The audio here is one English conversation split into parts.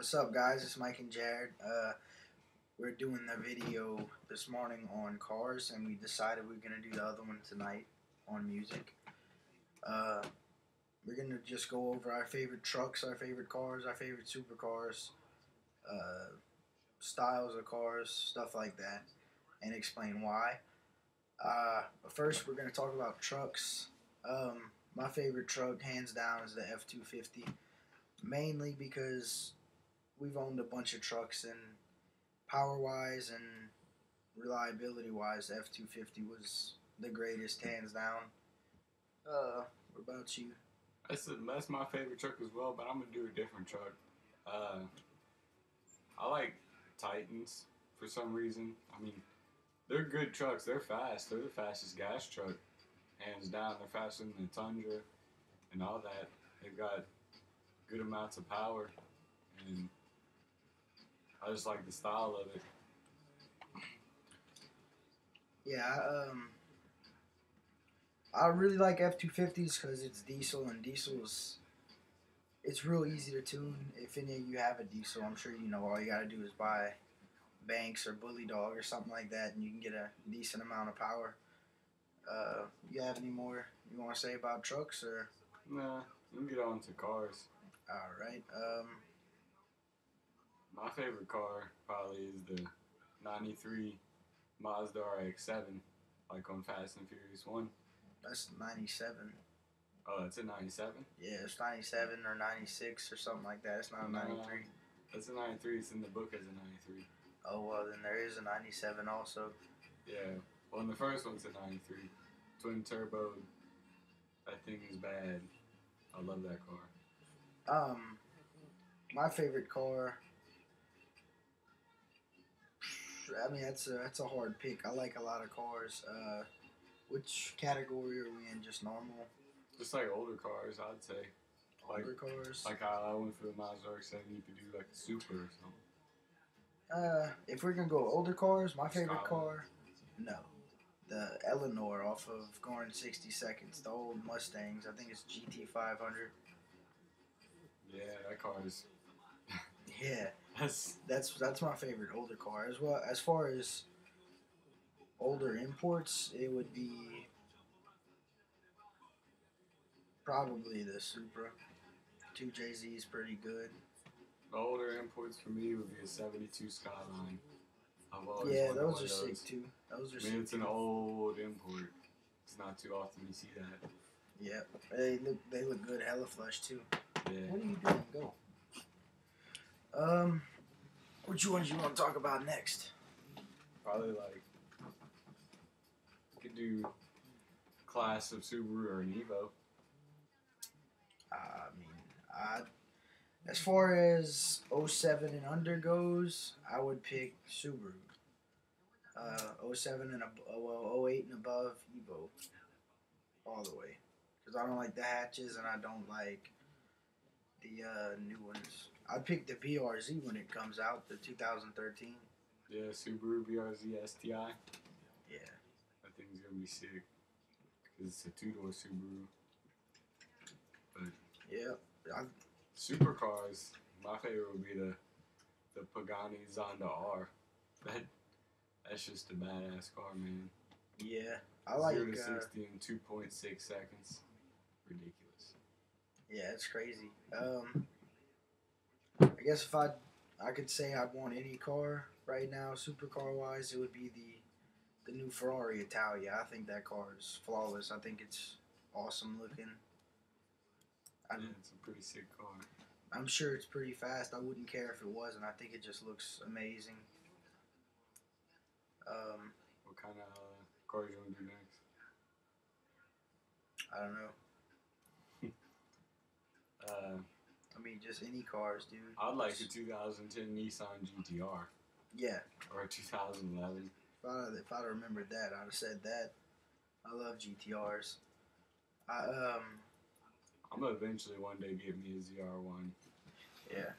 What's up, guys? It's Mike and Jared. We're doing the video this morning on cars, and we decided we're gonna do the other one tonight on music. Uh, we're gonna just go over our favorite trucks, our favorite cars, our favorite supercars, uh, styles of cars, stuff like that, and explain why. But first, we're gonna talk about trucks. My favorite truck, hands down, is the F-250, mainly because we've owned a bunch of trucks, and power wise and reliability wise, the F 250 was the greatest, hands down. What about you? That's my favorite truck as well, but I'm gonna do a different truck. Uh, I like Titans for some reason. I mean, they're good trucks. They're fast. They're the fastest gas truck, hands down. They're faster than the Tundra and all that. They've got good amounts of power, and I just like the style of it. Yeah, I really like F 250s because it's diesel, and diesels, it's real easy to tune. If any of you have a diesel, I'm sure you know all you gotta do is buy Banks or Bully Dog or something like that, and you can get a decent amount of power. You have any more you want to say about trucks, or? Nah, we can get on to cars. All right. My favorite car probably is the '93 Mazda RX-7, like on Fast and Furious 1. That's 97. Oh, that's a '97? Yeah, it's 97 or 96 or something like that. It's not a 93. That's a '93. It's in the book as a '93. Oh, well, then there is a 97 also. Yeah. Well, and the first one's a '93. Twin turbo. That thing is bad. I love that car. My favorite car, I mean, that's a hard pick. I like a lot of cars. Which category are we in? Just normal? Just like older cars, I'd say. Older cars? Like I went for the Mazda RX-7, you could do like a Super or something. If we're gonna go older cars, my favorite Skyline. car, no, the Eleanor off of Going 60 Seconds, the old Mustangs. I think it's GT 500. Yeah, that car is. Yeah, that's my favorite older car. As well, as far as older imports, it would be probably the Supra. 2JZ is pretty good. The older imports for me would be a '72 Skyline. I've always Yeah, wanted those one are of sick too. Those are sick. It's an old import. It's not too often you see that. Yeah, they look good, hella flush too. Yeah. What are you doing? Go. Which ones you want to talk about next? Probably like you could do class of Subaru or an Evo. I mean, as far as '07 and under goes, I would pick Subaru. '07 and '08 and above, Evo, all the way. Because I don't like the hatches and I don't like the new ones. I'd pick the BRZ when it comes out, the 2013. Yeah, Subaru BRZ STI. Yeah. That thing's gonna be sick. Because it's a two-door Subaru. But yeah. Supercars, my favorite would be the Pagani Zonda R. That's just a badass car, man. Yeah. I like 0 to 60 in 2.6 seconds. Ridiculous. Yeah, it's crazy. I guess if I could say I'd want any car right now, supercar wise, it would be the new Ferrari Italia. I think that car is flawless. I think it's awesome looking. Yeah, it's a pretty sick car. I'm sure it's pretty fast. I wouldn't care if it wasn't. I think it just looks amazing. What kind of car you want to do next? I don't know. I mean, just any cars, dude. I'd like a 2010 Nissan GTR. Yeah. Or a 2011. If I'd remembered that, I'd have said that. I love GTRs. I'm gonna eventually one day get me a ZR1. Yeah.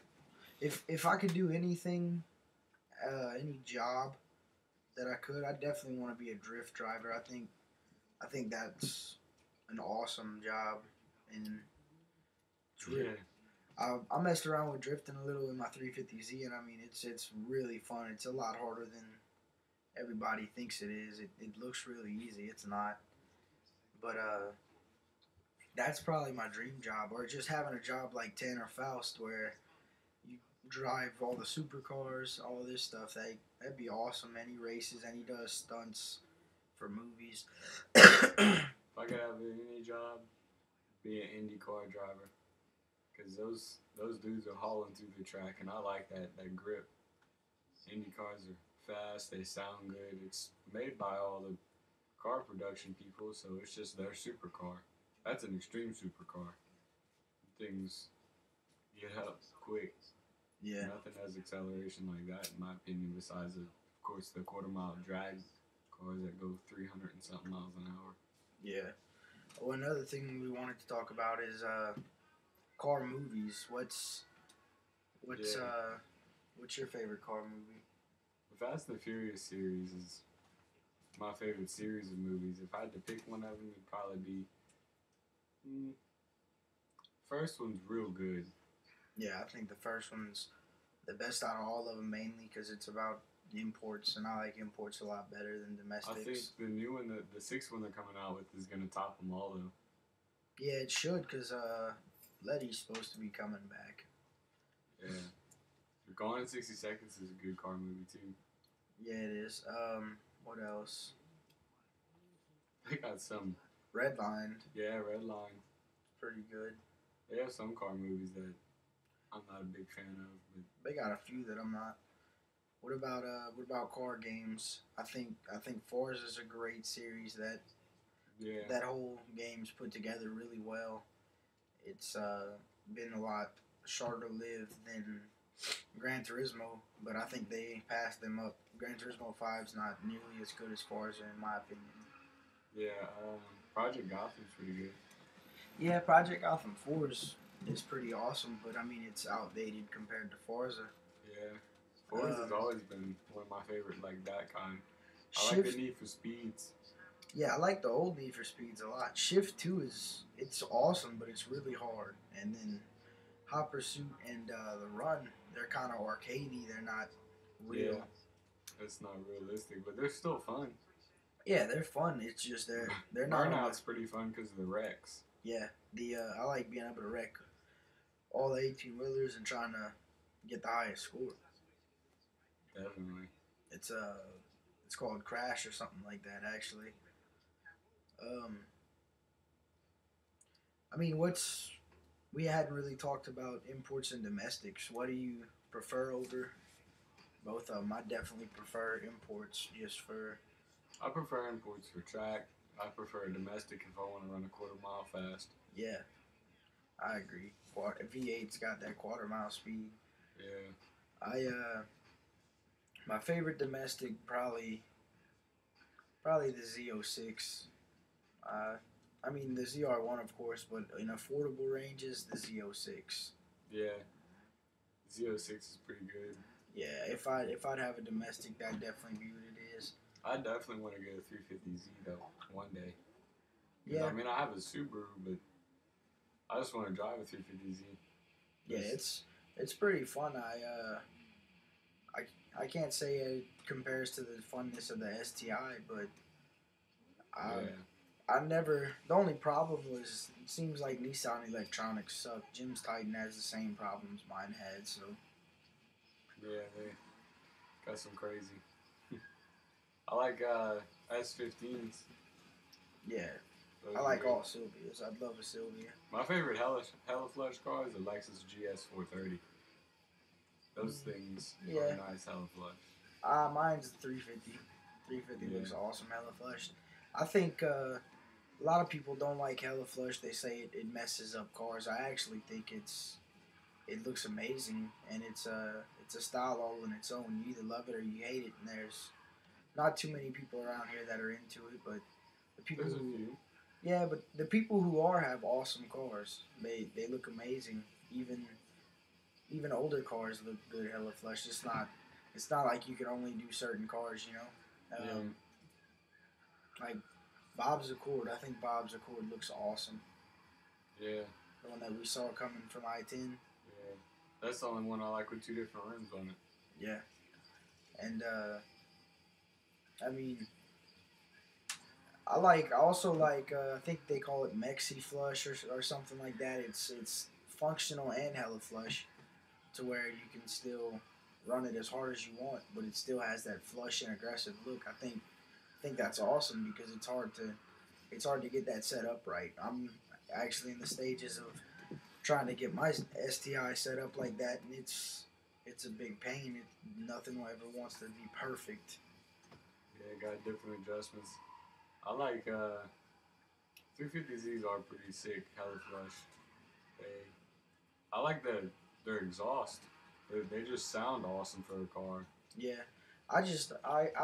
If I could do anything, any job that I could, I definitely want to be a drift driver. I think that's an awesome job, and Yeah. I messed around with drifting a little in my 350Z, and I mean it's really fun. It's a lot harder than everybody thinks it is. It looks really easy. It's not. But that's probably my dream job, or just having a job like Tanner Faust where you drive all the supercars, all this stuff. That'd be awesome. And he races and he does stunts for movies. If I could have any job, be an IndyCar driver, because those dudes are hauling through the track, and I like that grip. Indy cars are fast. They sound good. It's made by all the car production people, so it's just their supercar. That's an extreme supercar. Things get up quick. Yeah. Nothing has acceleration like that, in my opinion, besides, of course, the quarter mile drag cars that go 300 and something miles an hour. Yeah. Well, another thing we wanted to talk about is car movies. What's Yeah. what's your favorite car movie? The Fast and Furious series is my favorite series of movies. If I had to pick one of them, it'd probably be. First one's real good. Yeah, I think the first one's the best out of all of them, mainly because it's about imports, and I like imports a lot better than I think domestics. the new one, the sixth one they're coming out with, is gonna top them all though. Yeah, it should, because Letty's supposed to be coming back. Yeah. Gone in 60 Seconds is a good car movie too. Yeah, it is. What else? They got some. Redline, Yeah, Redline. pretty good. They have some car movies that I'm not a big fan of, but They got a few that I'm not. What about car games? I think Forza is a great series. yeah, That whole game's put together really well. It's been a lot shorter lived than Gran Turismo, but I think they passed them up. Gran Turismo 5's not nearly as good as Forza, in my opinion. yeah. Project Gotham's pretty good. Yeah, Project Gotham 4 is pretty awesome, but I mean it's outdated compared to Forza. Yeah, Forza's Um, always been one of my favorite, like that kind. I like Shift, the Need for Speeds. yeah, I like the old Need for Speeds a lot. Shift 2 it's awesome, but it's really hard. And then Hot Pursuit and the Run, they're kind of arcadey. They're not real. Yeah, it's not realistic, but they're still fun. Yeah, they're fun. It's just they're not. Burnout's pretty fun because of the wrecks. Yeah, the I like being able to wreck all the 18 wheelers and trying to get the highest score. Definitely. It's it's called Crash or something like that actually. Um, I mean, what's we hadn't really talked about imports and domestics. What do you prefer over both of them? I definitely prefer imports just for I prefer imports for track. I prefer domestic if I want to run a quarter mile fast. yeah. I agree. V8's got that quarter mile speed. Yeah. I my favorite domestic probably the Z06. I mean the ZR1 of course, but in affordable ranges the Z06. Yeah. Z06 is pretty good. Yeah, if I'd have a domestic, that'd definitely be what it is. I definitely want to get a 350Z though one day. Yeah, I mean, I have a Subaru, but I just want to drive a 350Z. yeah, it's pretty fun. I can't say it compares to the funness of the STI, but I Yeah. I never. The only problem was it seems like Nissan electronics suck. Jim's Titan has the same problems mine had, so Yeah, they got some crazy. I like S15s. yeah. Those I are like good. all Sylvias. I'd love a Sylvia. My favorite Hella Flush car is the Lexus GS 430. Those things Yeah. are nice Hella Flush. Mine's the 350. 350 Yeah. looks awesome, hella flush. I think a lot of people don't like hella flush. They say it messes up cars. I actually think it looks amazing, and it's a style all in its own. You either love it or you hate it. And there's not too many people around here that are into it, but the people There's a who few. yeah, but the people who are have awesome cars. They look amazing. Even older cars look good. Hella flush. It's not like you can only do certain cars. You know. Yeah. Like Bob's Accord. I think Bob's Accord looks awesome. Yeah. The one that we saw coming from I-10. That's the only one I like with 2 different rims on it. Yeah, and I mean, I also like I think they call it Mexi Flush or something like that. It's functional and hella flush to where you can still run it as hard as you want, but it still has that flush and aggressive look. I think that's awesome because it's hard to get that set up right. I'm actually in the stages of trying to get my STI set up like that, and it's a big pain. Nothing ever wants to be perfect. Yeah, got different adjustments. I like 350Zs are pretty sick, hella flush. They, I like their exhaust. They just sound awesome for a car. Yeah, I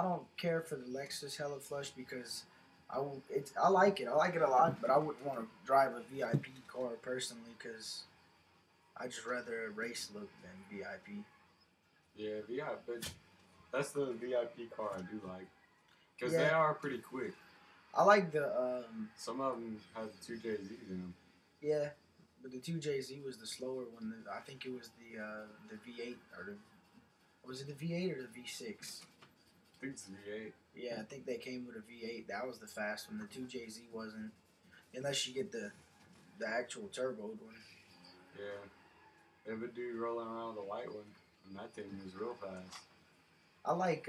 don't care for the Lexus Hella Flush because I like it. I like it a lot, but I wouldn't want to drive a VIP car personally because I just rather a race look than VIP. Yeah, VIP, but that's the VIP car I do like because they Yeah, are pretty quick. I like the Some of them have 2JZs in them. yeah, but the 2JZ was the slower one. I think it was the V8 or was it the V8 or the V6? I think it's V8. Yeah, I think they came with a V8. That was the fast one. The 2JZ wasn't, unless you get the actual turboed one. Yeah, they have a dude rolling around with a white one, and that thing is real fast. I like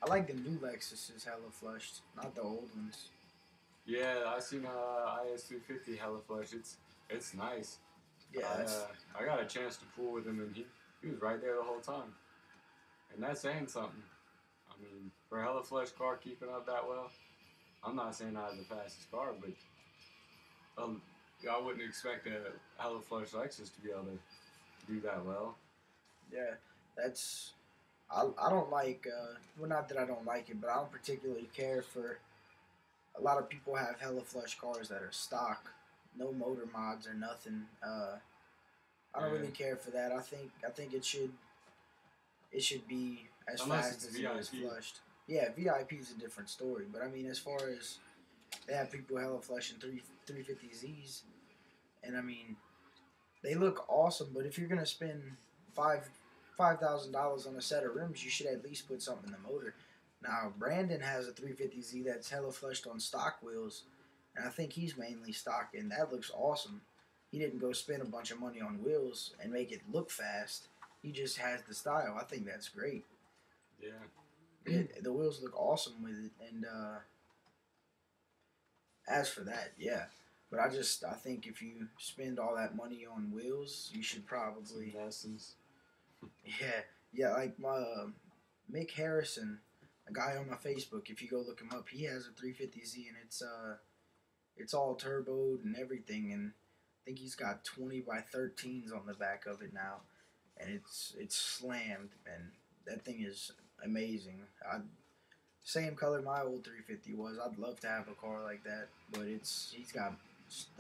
I like the new Lexuses hella flushed, not the old ones. Yeah, I seen IS350 hella flush. It's nice. Yeah, I got a chance to pool with him, and he was right there the whole time, and that's saying something. I mean, for a hella flush car keeping up that well, I'm not saying I have the fastest car, but um, I wouldn't expect a hella flush Lexus to be able to do that well. yeah, that's I don't like well, not that I don't like it, but I don't particularly care for. A lot of people have hella flush cars that are stock, no motor mods or nothing. I don't Yeah. really care for that. I think it should be as Unless fast it's as it is VIP. flushed. Yeah, VIP is a different story, but I mean, as far as they have people hella flushing 350Zs, and I mean, they look awesome. But if you're gonna spend $5,000 on a set of rims, you should at least put something in the motor. Now, Brandon has a 350Z that's hella flushed on stock wheels, and I think he's mainly stock, and that looks awesome. He didn't go spend a bunch of money on wheels and make it look fast. He just has the style. I think that's great. Yeah. The wheels look awesome with it, and as for that, yeah. But I think if you spend all that money on wheels, you should Some probably, Nessens. yeah, like my Mick Harrison, a guy on my Facebook. If you go look him up, he has a 350Z, and it's all turboed and everything, and I think he's got 20 by 13s on the back of it now, and it's slammed, and that thing is amazing. Same color my old 350 was. I'd love to have a car like that, but he's got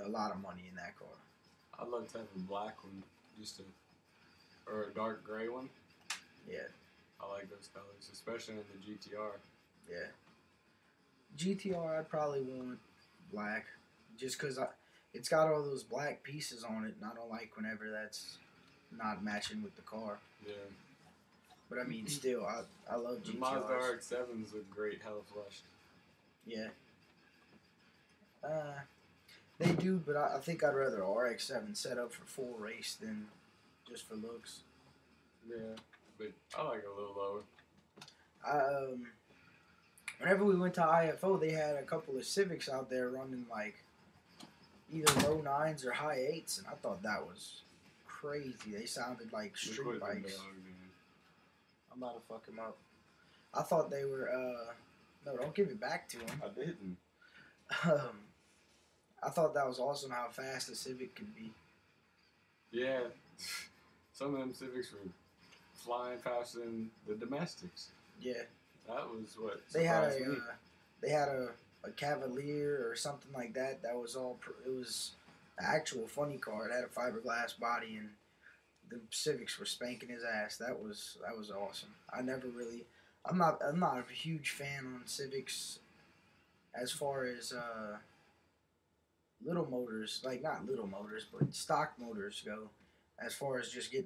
a lot of money in that car. I'd love to have a black one, just or a dark gray one. Yeah, I like those colors, especially in the GTR. yeah. GTR, I'd probably want black, just because it's got all those black pieces on it, and I don't like whenever that's not matching with the car. Yeah. But I mean, still, I love The GTRs. Mazda RX-7s look great, hella flushed. Yeah. Uh, they do, but I think I'd rather RX-7 set up for full race than just for looks. Yeah, but I like it a little lower. I, whenever we went to IFO, they had a couple of Civics out there running like either low nines or high eights, and I thought that was crazy. They sounded like Look street what them bikes. dogs, man. I'm about to fuck them up. I thought they were. No, don't give it back to them. I didn't. I thought that was awesome how fast a Civic could be. Yeah, some of them Civics were flying faster than the domestics. Yeah, That was what they had surprised me. they had a Cavalier or something like that. That was all. It was an actual funny car. It had a fiberglass body, and the Civics were spanking his ass. That was awesome. I never really. I'm not a huge fan on Civics as far as little motors, like not little motors, but stock motors go. As far as just getting